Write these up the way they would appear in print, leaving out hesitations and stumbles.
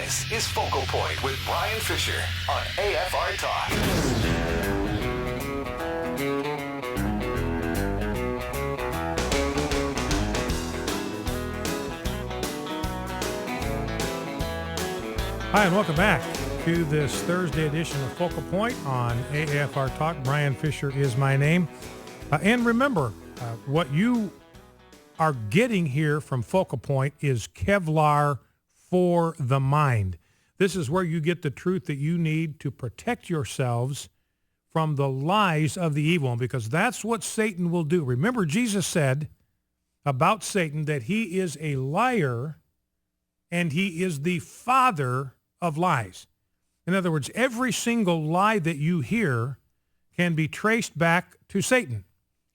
This is Focal Point with Brian Fisher on AFR Talk. Hi, and welcome back to this Thursday edition of Focal Point on AFR Talk. Brian Fisher is my name. And remember, what you are getting here from Focal Point is Kevlar for the mind. This is where you get the truth that you need to protect yourselves from the lies of the evil one, because that's what Satan will do. Remember, Jesus said about Satan that he is a liar and he is the father of lies. In other words, every single lie that you hear can be traced back to Satan.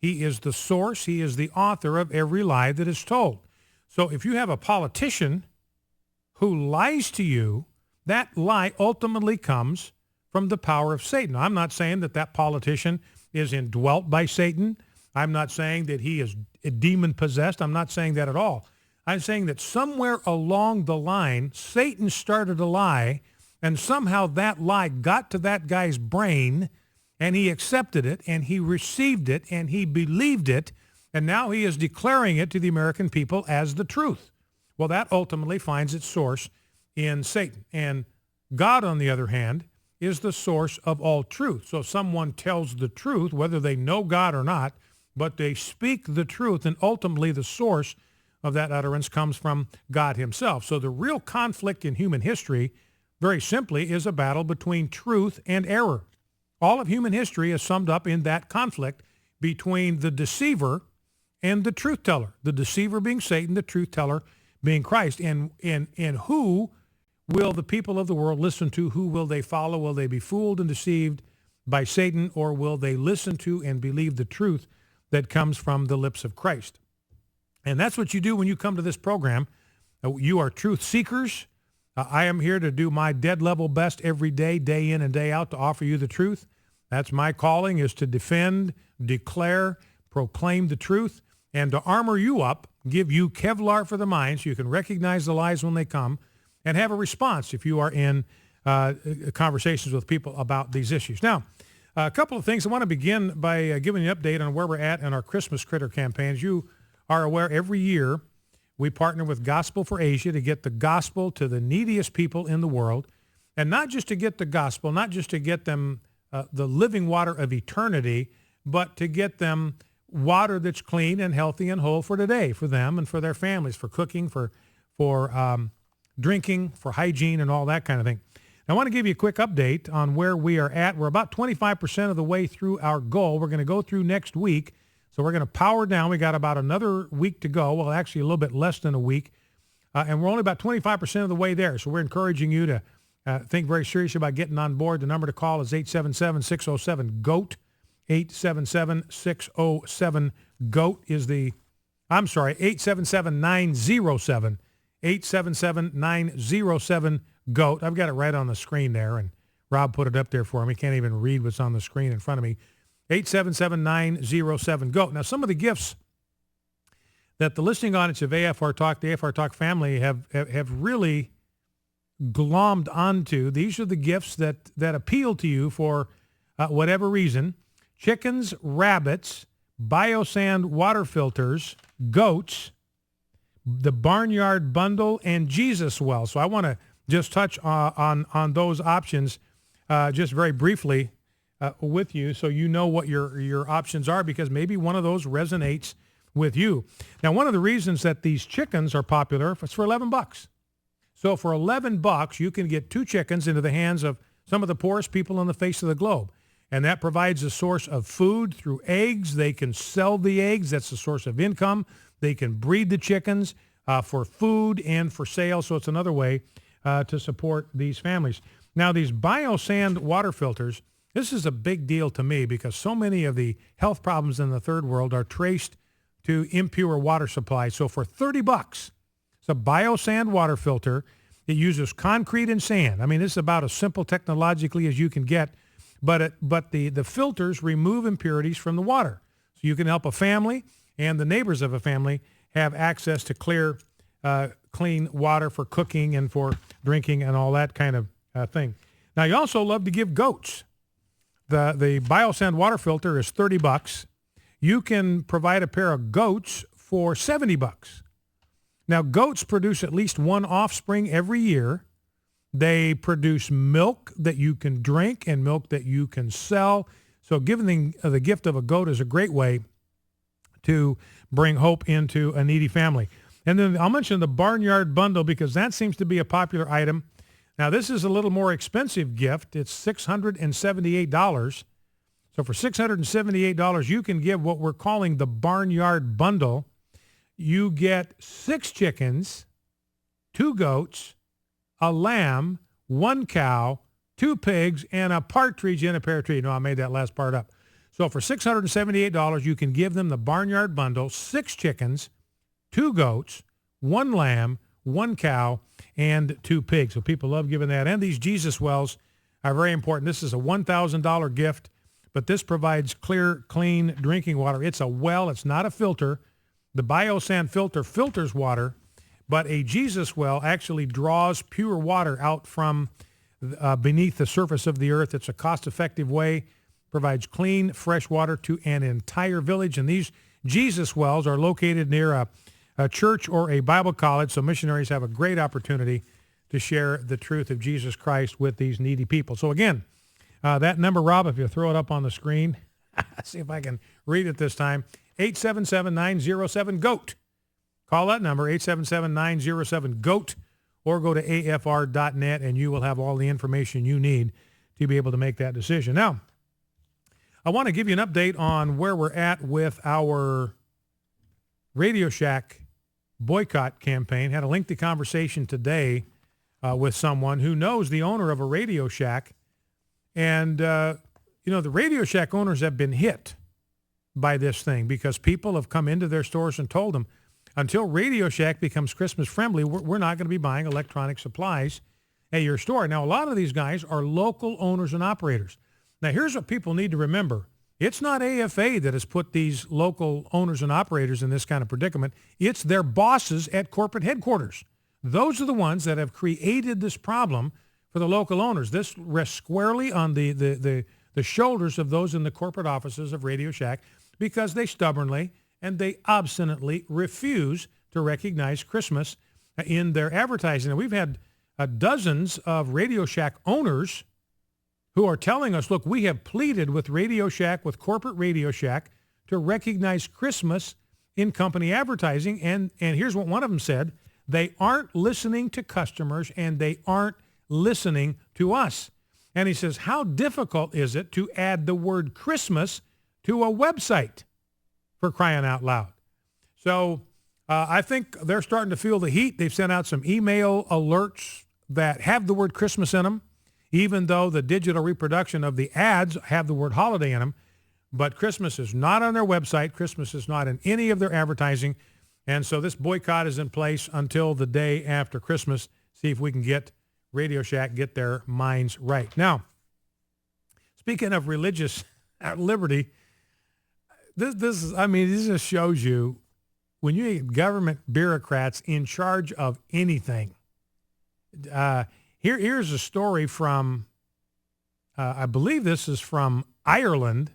He is the source. He is the author of every lie that is told. So if you have a politician who lies to you, that lie ultimately comes from the power of Satan. I'm not saying that that politician is indwelt by Satan. I'm not saying that he is demon-possessed. I'm not saying that at all. I'm saying that somewhere along the line, Satan started a lie, and somehow that lie got to that guy's brain, and he accepted it, and he received it, and he believed it, and now he is declaring it to the American people as the truth. Well, that ultimately finds its source in Satan. And God, on the other hand, is the source of all truth. So if someone tells the truth, whether they know God or not, but they speak the truth, and ultimately the source of that utterance comes from God himself. So the real conflict in human history, very simply, is a battle between truth and error. All of human history is summed up in that conflict between the deceiver and the truth teller. The deceiver being Satan, the truth teller being Christ. And who will the people of the world listen to? Who will they follow? Will they be fooled and deceived by Satan, or will they listen to and believe the truth that comes from the lips of Christ? And that's what you do when you come to this program. You are truth seekers. I am here to do my dead level best every day, day in and day out, to offer you the truth. That's my calling, is to defend, declare, proclaim the truth, and to armor you up, give you Kevlar for the mind so you can recognize the lies when they come and have a response if you are in conversations with people about these issues. Now, a couple of things. I want to begin by giving you an update on where we're at in our Christmas Critter campaigns. You are aware every year we partner with Gospel for Asia to get the gospel to the neediest people in the world, and not just to get the gospel, not just to get them the living water of eternity, but to get them water that's clean and healthy and whole for today, for them and for their families, for cooking, for drinking, for hygiene, and all that kind of thing. I want to give you a quick update on where we are at. We're about 25% of the way through our goal. We're going to go through next week. So we're going to power down. We got about another week to go. Well, actually a little bit less than a week. And we're only about 25% of the way there. So we're encouraging you to think very seriously about getting on board. The number to call is 877-607-GOAT. 877-607-GOAT is the, 877-907. 877-907-GOAT. I've got it right on the screen there, and Rob put it up there for me. Can't even read what's on the screen in front of me. 877-907-GOAT. Now, some of the gifts that the listening audience of AFR Talk, the AFR Talk family, have really glommed onto, these are the gifts that appeal to you for whatever reason. Chickens, rabbits, biosand water filters, goats, the Barnyard Bundle, and Jesus Well. So I want to just touch on those options just very briefly with you, so you know what your options are, because maybe one of those resonates with you. Now, one of the reasons that these chickens are popular is for $11. So for $11, you can get 2 chickens into the hands of some of the poorest people on the face of the globe. And that provides a source of food through eggs. They can sell the eggs. That's the source of income. They can breed the chickens for food and for sale. So it's another way to support these families. Now, these biosand water filters, this is a big deal to me, because so many of the health problems in the third world are traced to impure water supply. So for $30, it's a biosand water filter. It uses concrete and sand. I mean, this is about as simple technologically as you can get, but the filters remove impurities from the water. So you can help a family and the neighbors of a family have access to clear, clean water for cooking and for drinking and all that kind of thing. Now, you also love to give goats. The BioSand water filter is $30. You can provide a pair of goats for $70. Now, goats produce at least one offspring every year. They produce milk that you can drink and milk that you can sell. So giving the gift of a goat is a great way to bring hope into a needy family. And then I'll mention the Barnyard Bundle because that seems to be a popular item. Now, this is a little more expensive gift. It's $678. So for $678, you can give what we're calling the Barnyard Bundle. You get 6 chickens, 2 goats, a lamb, 1 cow, 2 pigs, and a partridge in a pear tree. No, I made that last part up. So for $678, you can give them the Barnyard Bundle, 6 chickens, 2 goats, 1 lamb, 1 cow, and 2 pigs. So people love giving that. And these Jesus wells are very important. This is a $1,000 gift, but this provides clear, clean drinking water. It's a well. It's not a filter. The BioSand filter filters water, but a Jesus well actually draws pure water out from beneath the surface of the earth. It's a cost-effective way, provides clean, fresh water to an entire village. And these Jesus wells are located near a church or a Bible college, so missionaries have a great opportunity to share the truth of Jesus Christ with these needy people. So again, that number, Rob, if you throw it up on the screen, see if I can read it this time, 877-907-GOAT. Call that number, 877-907-GOAT, or go to afr.net, and you will have all the information you need to be able to make that decision. Now, I want to give you an update on where we're at with our Radio Shack boycott campaign. Had a lengthy conversation today with someone who knows the owner of a Radio Shack. And, the Radio Shack owners have been hit by this thing because people have come into their stores and told them, until Radio Shack becomes Christmas friendly, we're not going to be buying electronic supplies at your store. Now, a lot of these guys are local owners and operators. Now, here's what people need to remember. It's not AFA that has put these local owners and operators in this kind of predicament. It's their bosses at corporate headquarters. Those are the ones that have created this problem for the local owners. This rests squarely on the shoulders of those in the corporate offices of Radio Shack because they stubbornly and they obstinately refuse to recognize Christmas in their advertising. And we've had dozens of Radio Shack owners who are telling us, look, we have pleaded with Radio Shack, with corporate Radio Shack, to recognize Christmas in company advertising. And here's what one of them said. They aren't listening to customers and they aren't listening to us. And he says, how difficult is it to add the word Christmas to a website, for crying out loud? So I think they're starting to feel the heat. They've sent out some email alerts that have the word Christmas in them, even though the digital reproduction of the ads have the word holiday in them. But Christmas is not on their website. Christmas is not in any of their advertising. And so this boycott is in place until the day after Christmas. See if we can get Radio Shack, get their minds right. Now, speaking of religious liberty, this just shows you when you get government bureaucrats in charge of anything. Here's a story from, I believe this is from Ireland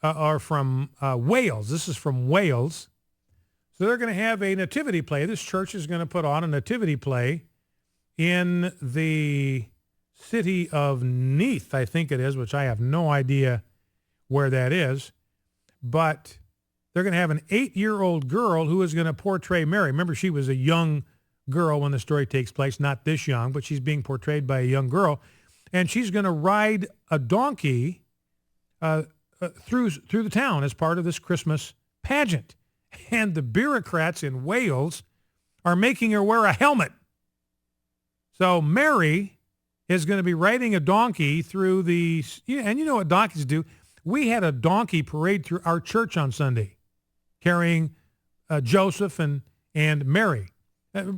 or from Wales. This is from Wales. So they're going to have a nativity play. This church is going to put on a nativity play in the city of Neath, I think it is, which I have no idea where that is. But they're going to have an 8-year-old girl who is going to portray Mary. Remember, she was a young girl when the story takes place, not this young, but she's being portrayed by a young girl. And she's going to ride a donkey through the town as part of this Christmas pageant. And the bureaucrats in Wales are making her wear a helmet. So Mary is going to be riding a donkey through the, and you know what donkeys do. We had a donkey parade through our church on Sunday, carrying Joseph and Mary.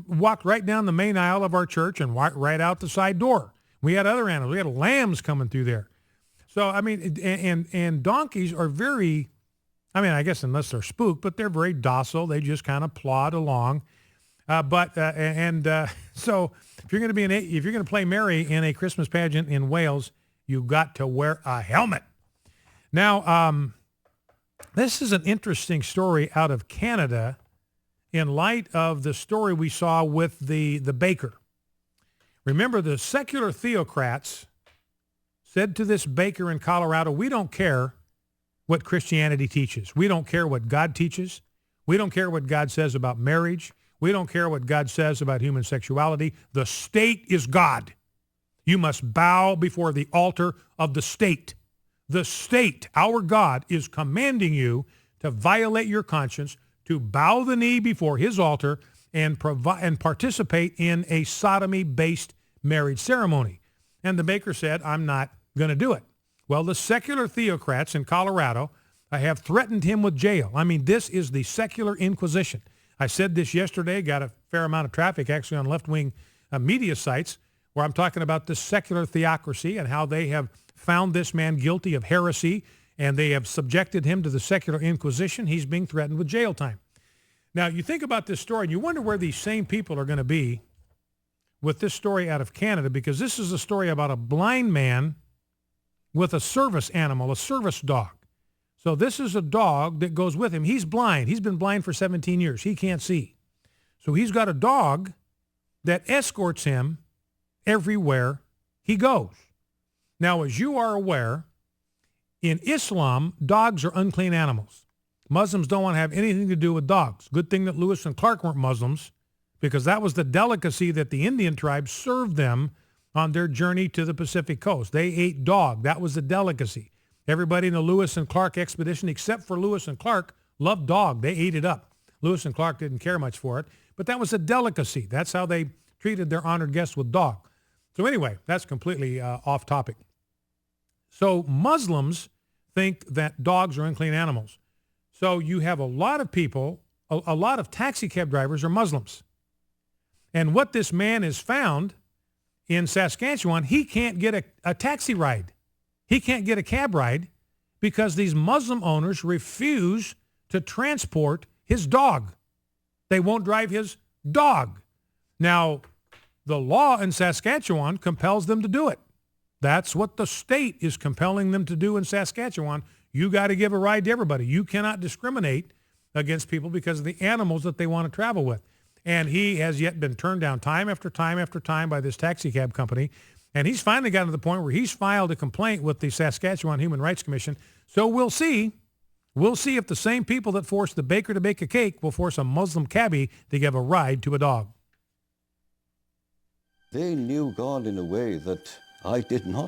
Walked right down the main aisle of our church and right out the side door. We had other animals. We had lambs coming through there. So, I mean, and donkeys are very, I guess unless they're spooked, but they're very docile. They just kind of plod along. So if you're going to play Mary in a Christmas pageant in Wales, you got to wear a helmet. Now, this is an interesting story out of Canada in light of the story we saw with the baker. Remember, the secular theocrats said to this baker in Colorado, we don't care what Christianity teaches. We don't care what God teaches. We don't care what God says about marriage. We don't care what God says about human sexuality. The state is God. You must bow before the altar of the state. The state, our God, is commanding you to violate your conscience, to bow the knee before his altar and participate in a sodomy-based marriage ceremony. And the baker said, I'm not going to do it. Well, the secular theocrats in Colorado have threatened him with jail. I mean, this is the secular inquisition. I said this yesterday, got a fair amount of traffic actually on left-wing media sites where I'm talking about the secular theocracy and how they have found this man guilty of heresy and they have subjected him to the secular inquisition. He's being threatened with jail time. Now, you think about this story and you wonder where these same people are going to be with this story out of Canada, because this is a story about a blind man with a service animal, a service dog. So this is a dog that goes with him. He's blind. He's been blind for 17 years. He can't see. So he's got a dog that escorts him everywhere he goes. Now, as you are aware, in Islam, dogs are unclean animals. Muslims don't want to have anything to do with dogs. Good thing that Lewis and Clark weren't Muslims, because that was the delicacy that the Indian tribes served them on their journey to the Pacific coast. They ate dog. That was the delicacy. Everybody in the Lewis and Clark expedition, except for Lewis and Clark, loved dog. They ate it up. Lewis and Clark didn't care much for it, but that was a delicacy. That's how they treated their honored guests with dog. So anyway, that's completely off topic. So Muslims think that dogs are unclean animals. So you have a lot of people, a lot of taxi cab drivers are Muslims. And what this man has found in Saskatchewan, he can't get a taxi ride. He can't get a cab ride because these Muslim owners refuse to transport his dog. They won't drive his dog. Now, the law in Saskatchewan compels them to do it. That's what the state is compelling them to do in Saskatchewan. You got to give a ride to everybody. You cannot discriminate against people because of the animals that they want to travel with. And he has yet been turned down time after time after time by this taxi cab company. And he's finally gotten to the point where he's filed a complaint with the Saskatchewan Human Rights Commission. So we'll see. We'll see if the same people that forced the baker to bake a cake will force a Muslim cabbie to give a ride to a dog. They knew God in a way that I did not.